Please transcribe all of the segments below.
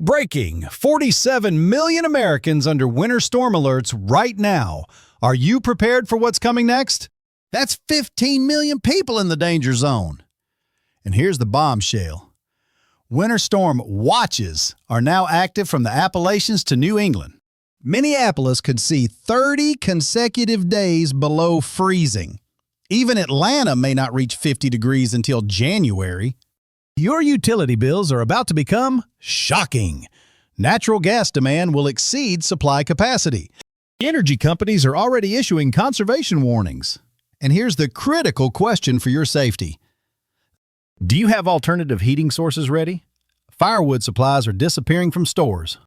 Breaking 47 million Americans under winter storm alerts right now. Are you prepared for what's coming next? That's 15 million people in the danger zone. And here's the bombshell. Winter storm watches are now active from the Appalachians to New England. Minneapolis could see 30 consecutive days below freezing. Even Atlanta may not reach 50 degrees until January. Your utility bills are about to become shocking. Natural gas demand will exceed supply capacity. Energy companies are already issuing conservation warnings. And here's the critical question for your safety. Do you have alternative heating sources ready? Firewood supplies are disappearing from stores.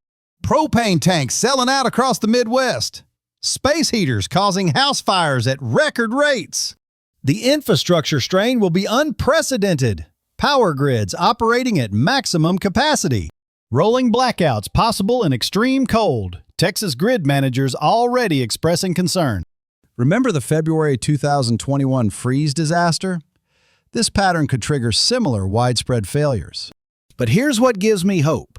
Propane tanks selling out across the Midwest. Space heaters causing house fires at record rates. The infrastructure strain will be unprecedented. Power grids operating at maximum capacity. Rolling blackouts possible in extreme cold. Texas grid managers already expressing concern. Remember the February 2021 freeze disaster? This pattern could trigger similar widespread failures. But here's what gives me hope.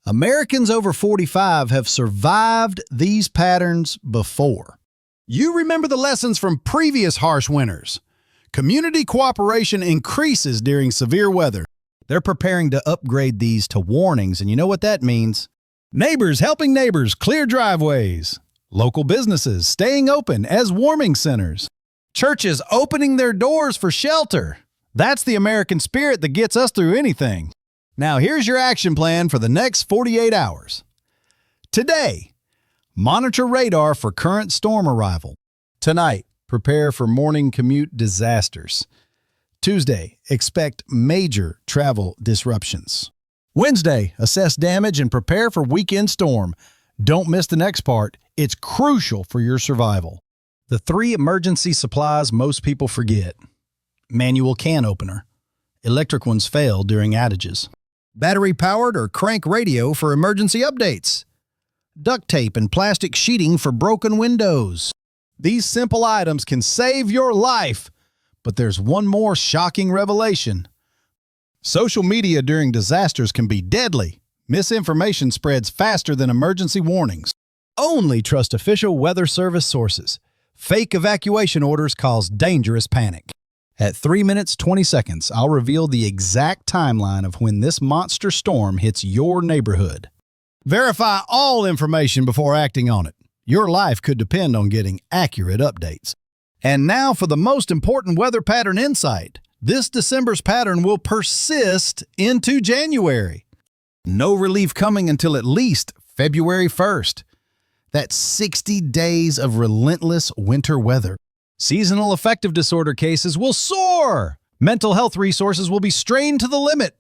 Americans over 45 have survived these patterns before. You remember the lessons from previous harsh winters. Community cooperation increases during severe weather. They're preparing to upgrade these to warnings, and you know what that means? Neighbors helping neighbors clear driveways. Local businesses staying open as warming centers. Churches opening their doors for shelter. That's the American spirit that gets us through anything. Now here's your action plan for the next 48 hours. Today, monitor radar for current storm arrival. Tonight, prepare for morning commute disasters. Tuesday, expect major travel disruptions. Wednesday, assess damage and prepare for weekend storm. Don't miss the next part. It's crucial for your survival. The 3 emergency supplies most people forget. Manual can opener. Electric ones fail during outages. Battery-powered or crank radio for emergency updates. Duct tape and plastic sheeting for broken windows. These simple items can save your life. But there's one more shocking revelation. Social media during disasters can be deadly. Misinformation spreads faster than emergency warnings. Only trust official weather service sources. Fake evacuation orders cause dangerous panic. At 3 minutes 20 seconds, I'll reveal the exact timeline of when this monster storm hits your neighborhood. Verify all information before acting on it. Your life could depend on getting accurate updates. And now for the most important weather pattern insight. This December's pattern will persist into January. No relief coming until at least February 1st. That's 60 days of relentless winter weather. Seasonal affective disorder cases will soar. Mental health resources will be strained to the limit.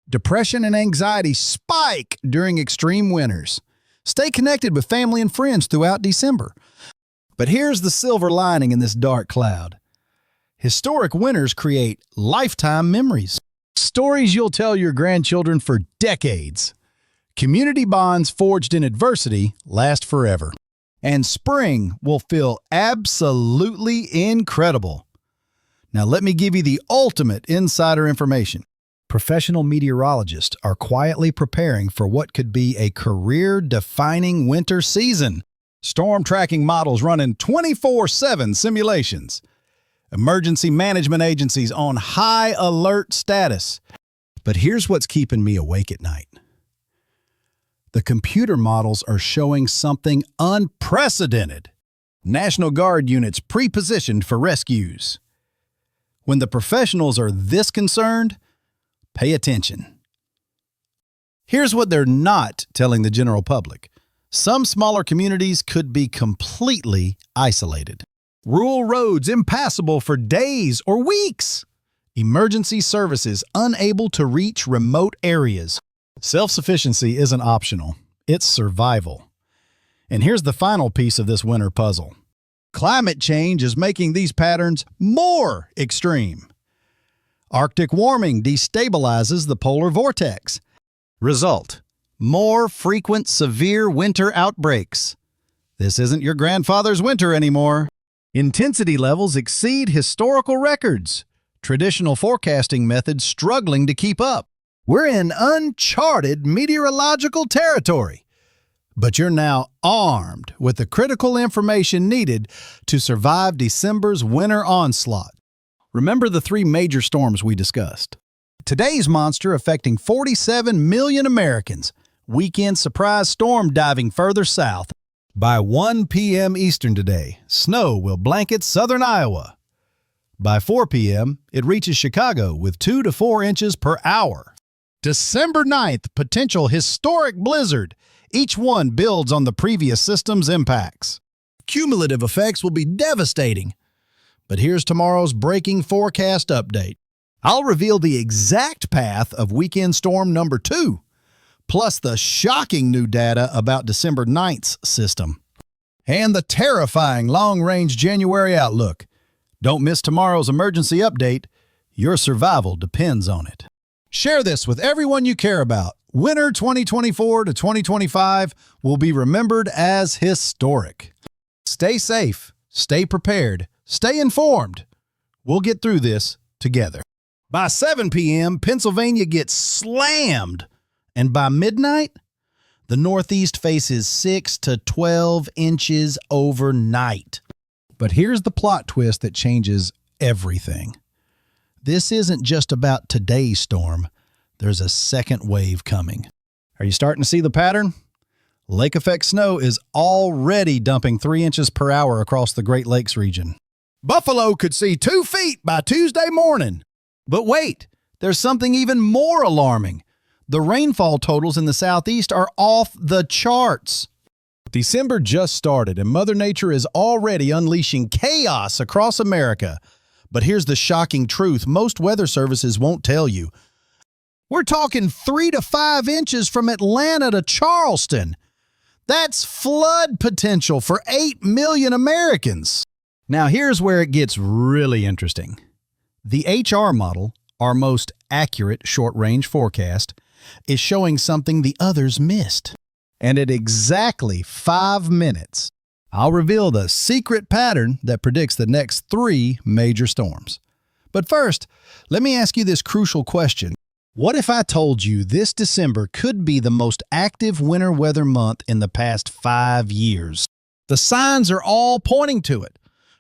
Depression and anxiety spike during extreme winters. Stay connected with family and friends throughout December. But here's the silver lining in this dark cloud. Historic winters create lifetime memories. Stories you'll tell your grandchildren for decades. Community bonds forged in adversity last forever. And spring will feel absolutely incredible. Now let me give you the ultimate insider information. Professional meteorologists are quietly preparing for what could be a career-defining winter season. Storm tracking models running 24/7 simulations. Emergency management agencies on high alert status. But here's what's keeping me awake at night. The computer models are showing something unprecedented. National Guard units pre-positioned for rescues. When the professionals are this concerned, pay attention. Here's what they're not telling the general public. Some smaller communities could be completely isolated. Rural roads impassable for days or weeks. Emergency services unable to reach remote areas. Self-sufficiency isn't optional. It's survival. And here's the final piece of this winter puzzle. Climate change is making these patterns more extreme. Arctic warming destabilizes the polar vortex. Result: more frequent severe winter outbreaks. This isn't your grandfather's winter anymore. Intensity levels exceed historical records. Traditional forecasting methods struggling to keep up. We're in uncharted meteorological territory. But you're now armed with the critical information needed to survive December's winter onslaught. Remember the 3 major storms we discussed. Today's monster affecting 47 million Americans. Weekend surprise storm diving further south. By 1 p.m. Eastern today, snow will blanket southern Iowa. By 4 p.m., it reaches Chicago with 2 to 4 inches per hour. December 9th, potential historic blizzard. Each one builds on the previous system's impacts. Cumulative effects will be devastating. But here's tomorrow's breaking forecast update. I'll reveal the exact path of weekend storm number 2, plus the shocking new data about December 9th's system. And the terrifying long-range January outlook. Don't miss tomorrow's emergency update. Your survival depends on it. Share this with everyone you care about. Winter 2024 to 2025 will be remembered as historic. Stay safe, stay prepared, stay informed. We'll get through this together. By 7 p.m., Pennsylvania gets slammed. And by midnight, the Northeast faces 6 to 12 inches overnight. But here's the plot twist that changes everything. This isn't just about today's storm. There's a second wave coming. Are you starting to see the pattern? Lake effect snow is already dumping 3 inches per hour across the Great Lakes region. Buffalo could see 2 feet by Tuesday morning. But wait, there's something even more alarming. The rainfall totals in the Southeast are off the charts. December just started and Mother Nature is already unleashing chaos across America. But here's the shocking truth most weather services won't tell you. We're talking 3 to 5 inches from Atlanta to Charleston. That's flood potential for 8 million Americans. Now here's where it gets really interesting. The HR model, our most accurate short-range forecast, is showing something the others missed. And at exactly 5 minutes, I'll reveal the secret pattern that predicts the next 3 major storms. But first, let me ask you this crucial question. What if I told you this December could be the most active winter weather month in the past 5 years? The signs are all pointing to it.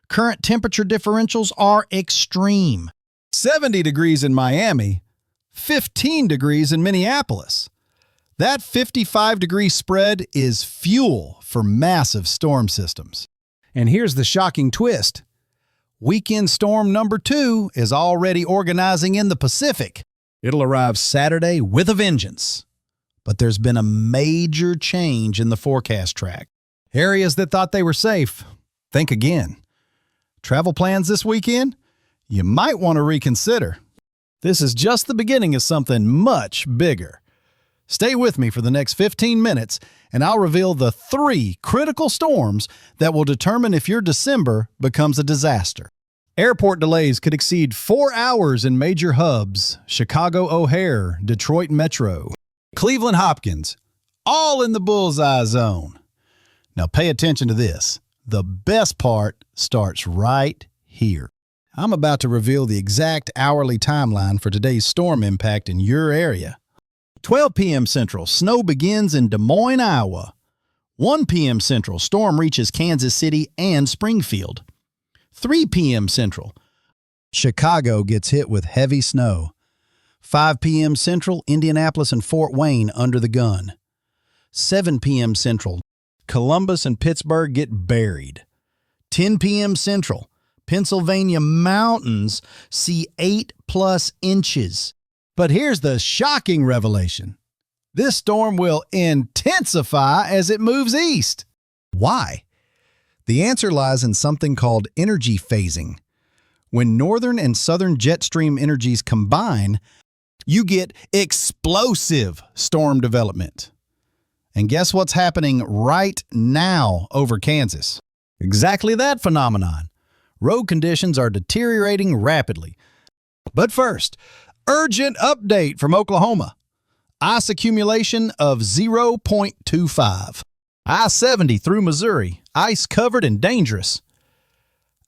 Current temperature differentials are extreme. 70 degrees in Miami, 15 degrees in Minneapolis. That 55-degree spread is fuel for massive storm systems. And here's the shocking twist. Weekend storm number 2 is already organizing in the Pacific. It'll arrive Saturday with a vengeance. But there's been a major change in the forecast track. Areas that thought they were safe, think again. Travel plans this weekend? You might want to reconsider. This is just the beginning of something much bigger. Stay with me for the next 15 minutes, and I'll reveal the 3 critical storms that will determine if your December becomes a disaster. Airport delays could exceed 4 hours in major hubs, Chicago O'Hare, Detroit Metro, Cleveland Hopkins, all in the bullseye zone. Now pay attention to this. The best part starts right here. I'm about to reveal the exact hourly timeline for today's storm impact in your area. 12 p.m. Central, snow begins in Des Moines, Iowa. 1 p.m. Central, storm reaches Kansas City and Springfield. 3 p.m. Central, Chicago gets hit with heavy snow. 5 p.m. Central, Indianapolis and Fort Wayne under the gun. 7 p.m. Central, Columbus and Pittsburgh get buried. 10 p.m. Central, Pennsylvania mountains see 8+ inches. But here's the shocking revelation. This storm will intensify as it moves east. Why? The answer lies in something called energy phasing. When northern and southern jet stream energies combine, you get explosive storm development. And guess what's happening right now over Kansas? Exactly that phenomenon. Road conditions are deteriorating rapidly. But first, urgent update from Oklahoma. Ice accumulation of 0.25. I-70 through Missouri, ice covered and dangerous.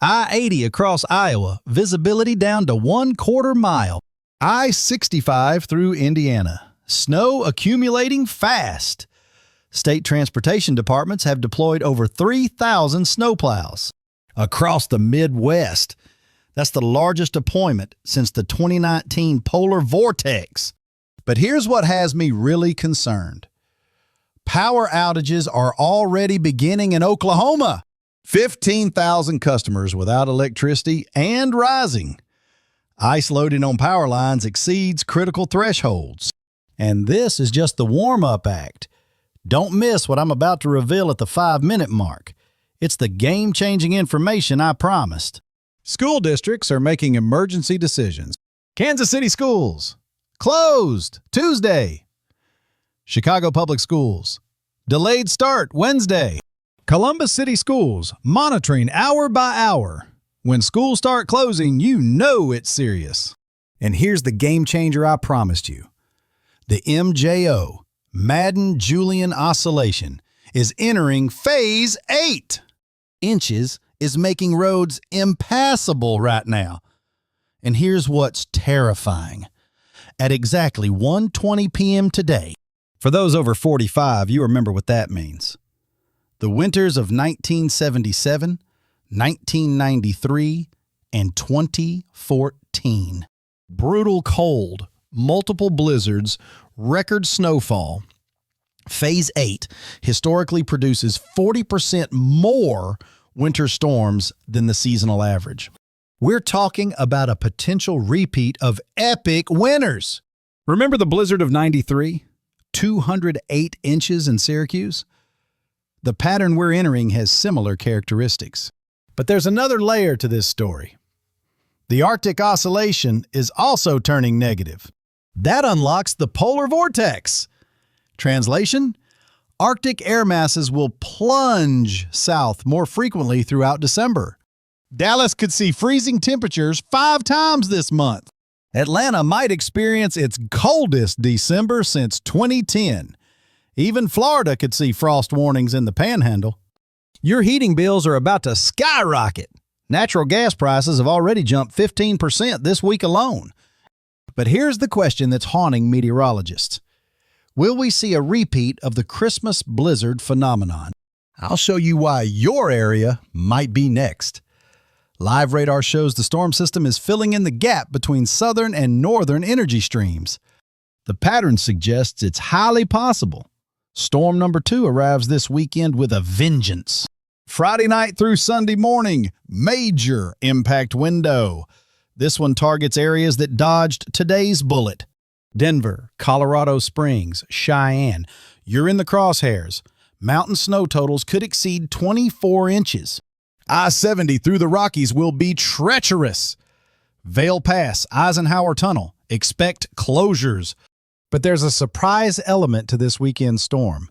I-80 across Iowa, visibility down to 1/4 mile. I-65 through Indiana. Snow accumulating fast. State transportation departments have deployed over 3,000 snowplows across the Midwest. That's the largest deployment since the 2019 polar vortex. But here's what has me really concerned. Power outages are already beginning in Oklahoma. 15,000 customers without electricity and rising. Ice loading on power lines exceeds critical thresholds. And this is just the warm-up act. Don't miss what I'm about to reveal at the 5-minute mark. It's the game-changing information I promised. School districts are making emergency decisions. Kansas City schools closed Tuesday. Chicago Public Schools delayed start Wednesday. Columbus City Schools monitoring hour by hour. When schools start closing, you know it's serious. And here's the game changer I promised you. The MJO, Madden-Julian Oscillation, is entering Phase 8. Inches is making roads impassable right now. And here's what's terrifying. At exactly 1:20 p.m. today, for those over 45, you remember what that means. The winters of 1977, 1993, and 2014. Brutal cold, multiple blizzards, record snowfall. Phase 8 historically produces 40% more winter storms than the seasonal average. We're talking about a potential repeat of epic winters. Remember the blizzard of 93? 208 inches in Syracuse? The pattern we're entering has similar characteristics. But there's another layer to this story. The Arctic oscillation is also turning negative. That unlocks the polar vortex. Translation: Arctic air masses will plunge south more frequently throughout December. Dallas could see freezing temperatures 5 times this month. Atlanta might experience its coldest December since 2010. Even Florida could see frost warnings in the Panhandle. Your heating bills are about to skyrocket. Natural gas prices have already jumped 15% this week alone. But here's the question that's haunting meteorologists. Will we see a repeat of the Christmas blizzard phenomenon? I'll show you why your area might be next. Live radar shows the storm system is filling in the gap between southern and northern energy streams. The pattern suggests it's highly possible. Storm number 2 arrives this weekend with a vengeance. Friday night through Sunday morning, major impact window. This one targets areas that dodged today's bullet. Denver, Colorado Springs, Cheyenne. You're in the crosshairs. Mountain snow totals could exceed 24 inches. I-70 through the Rockies will be treacherous. Vail Pass, Eisenhower Tunnel. Expect closures. But there's a surprise element to this weekend storm.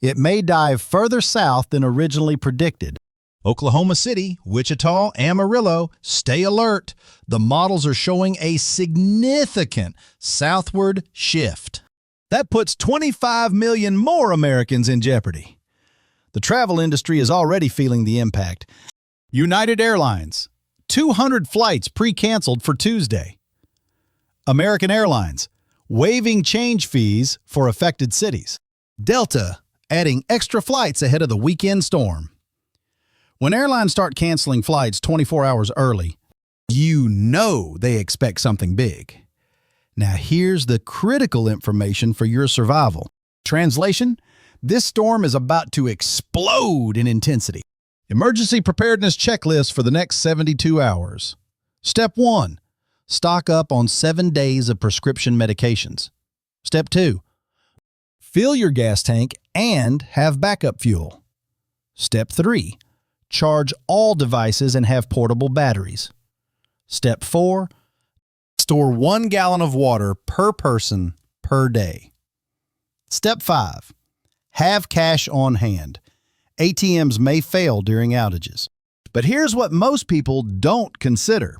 It may dive further south than originally predicted. Oklahoma City, Wichita, Amarillo, stay alert. The models are showing a significant southward shift. That puts 25 million more Americans in jeopardy. The travel industry is already feeling the impact. United Airlines, 200 flights pre-canceled for Tuesday. American Airlines, waiving change fees for affected cities. Delta, adding extra flights ahead of the weekend storm. When airlines start canceling flights 24 hours early, you know they expect something big. Now here's the critical information for your survival. Translation: this storm is about to explode in intensity. Emergency preparedness checklist for the next 72 hours. Step 1. Stock up on 7 days of prescription medications. Step 2. Fill your gas tank and have backup fuel. Step 3. Charge all devices and have portable batteries. Step 4. Store 1 gallon of water per person per day. Step 5. Have cash on hand. ATMs may fail during outages. But here's what most people don't consider.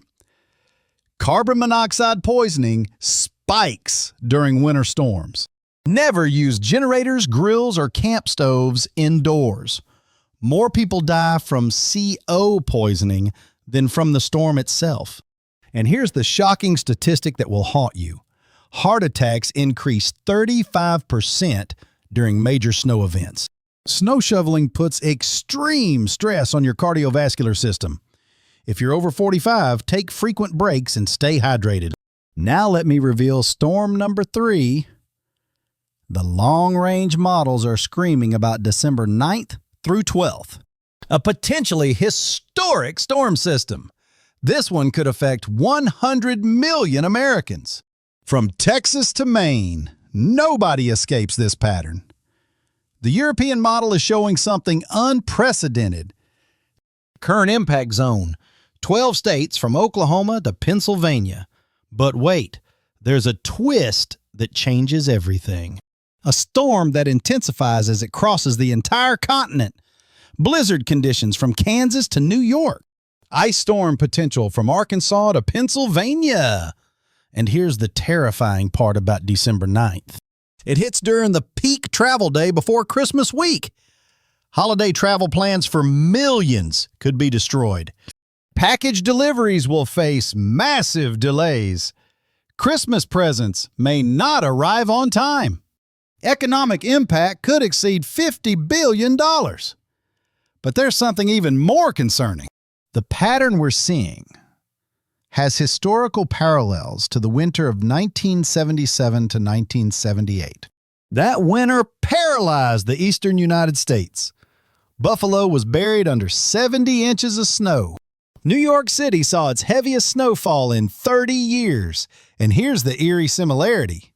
Carbon monoxide poisoning spikes during winter storms. Never use generators, grills, or camp stoves indoors. More people die from CO poisoning than from the storm itself. And here's the shocking statistic that will haunt you. Heart attacks increase 35% during major snow events. Snow shoveling puts extreme stress on your cardiovascular system. If you're over 45, take frequent breaks and stay hydrated. Now let me reveal storm number 3. The long-range models are screaming about December 9th through 12th. A potentially historic storm system. This one could affect 100 million Americans. From Texas to Maine, nobody escapes this pattern. The European model is showing something unprecedented. Current impact zone, 12 states from Oklahoma to Pennsylvania. But wait, there's a twist that changes everything. A storm that intensifies as it crosses the entire continent. Blizzard conditions from Kansas to New York. Ice storm potential from Arkansas to Pennsylvania. And here's the terrifying part about December 9th. It hits during the peak travel day before Christmas week. Holiday travel plans for millions could be destroyed. Package deliveries will face massive delays. Christmas presents may not arrive on time. Economic impact could exceed $50 billion. But there's something even more concerning. The pattern we're seeing has historical parallels to the winter of 1977 to 1978. That winter paralyzed the eastern United States. Buffalo was buried under 70 inches of snow. New York City saw its heaviest snowfall in 30 years. And here's the eerie similarity.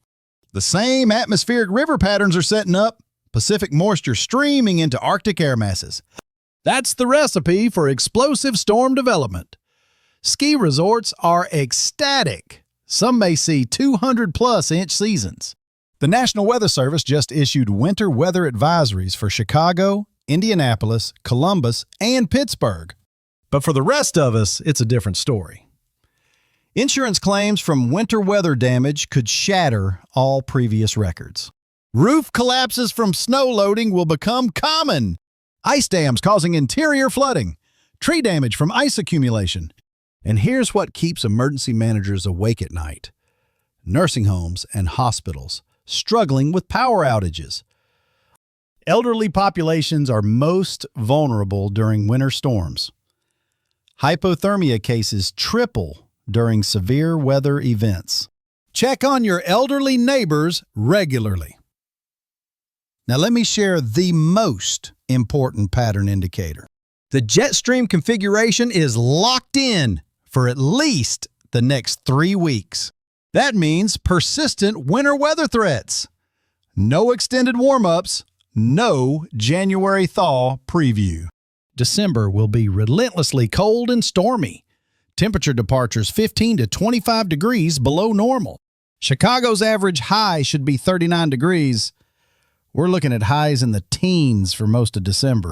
The same atmospheric river patterns are setting up, Pacific moisture streaming into Arctic air masses. That's the recipe for explosive storm development. Ski resorts are ecstatic. Some may see 200-plus inch seasons. The National Weather Service just issued winter weather advisories for Chicago, Indianapolis, Columbus, and Pittsburgh. But for the rest of us, it's a different story. Insurance claims from winter weather damage could shatter all previous records. Roof collapses from snow loading will become common. Ice dams causing interior flooding. Tree damage from ice accumulation. And here's what keeps emergency managers awake at night. Nursing homes and hospitals struggling with power outages. Elderly populations are most vulnerable during winter storms. Hypothermia cases triple during severe weather events. Check on your elderly neighbors regularly. Now let me share the most important pattern indicator. The jet stream configuration is locked in for at least the next 3 weeks. That means persistent winter weather threats. No extended warm-ups, no January thaw preview. December will be relentlessly cold and stormy. Temperature departures 15 to 25 degrees below normal. Chicago's average high should be 39 degrees. We're looking at highs in the teens for most of December.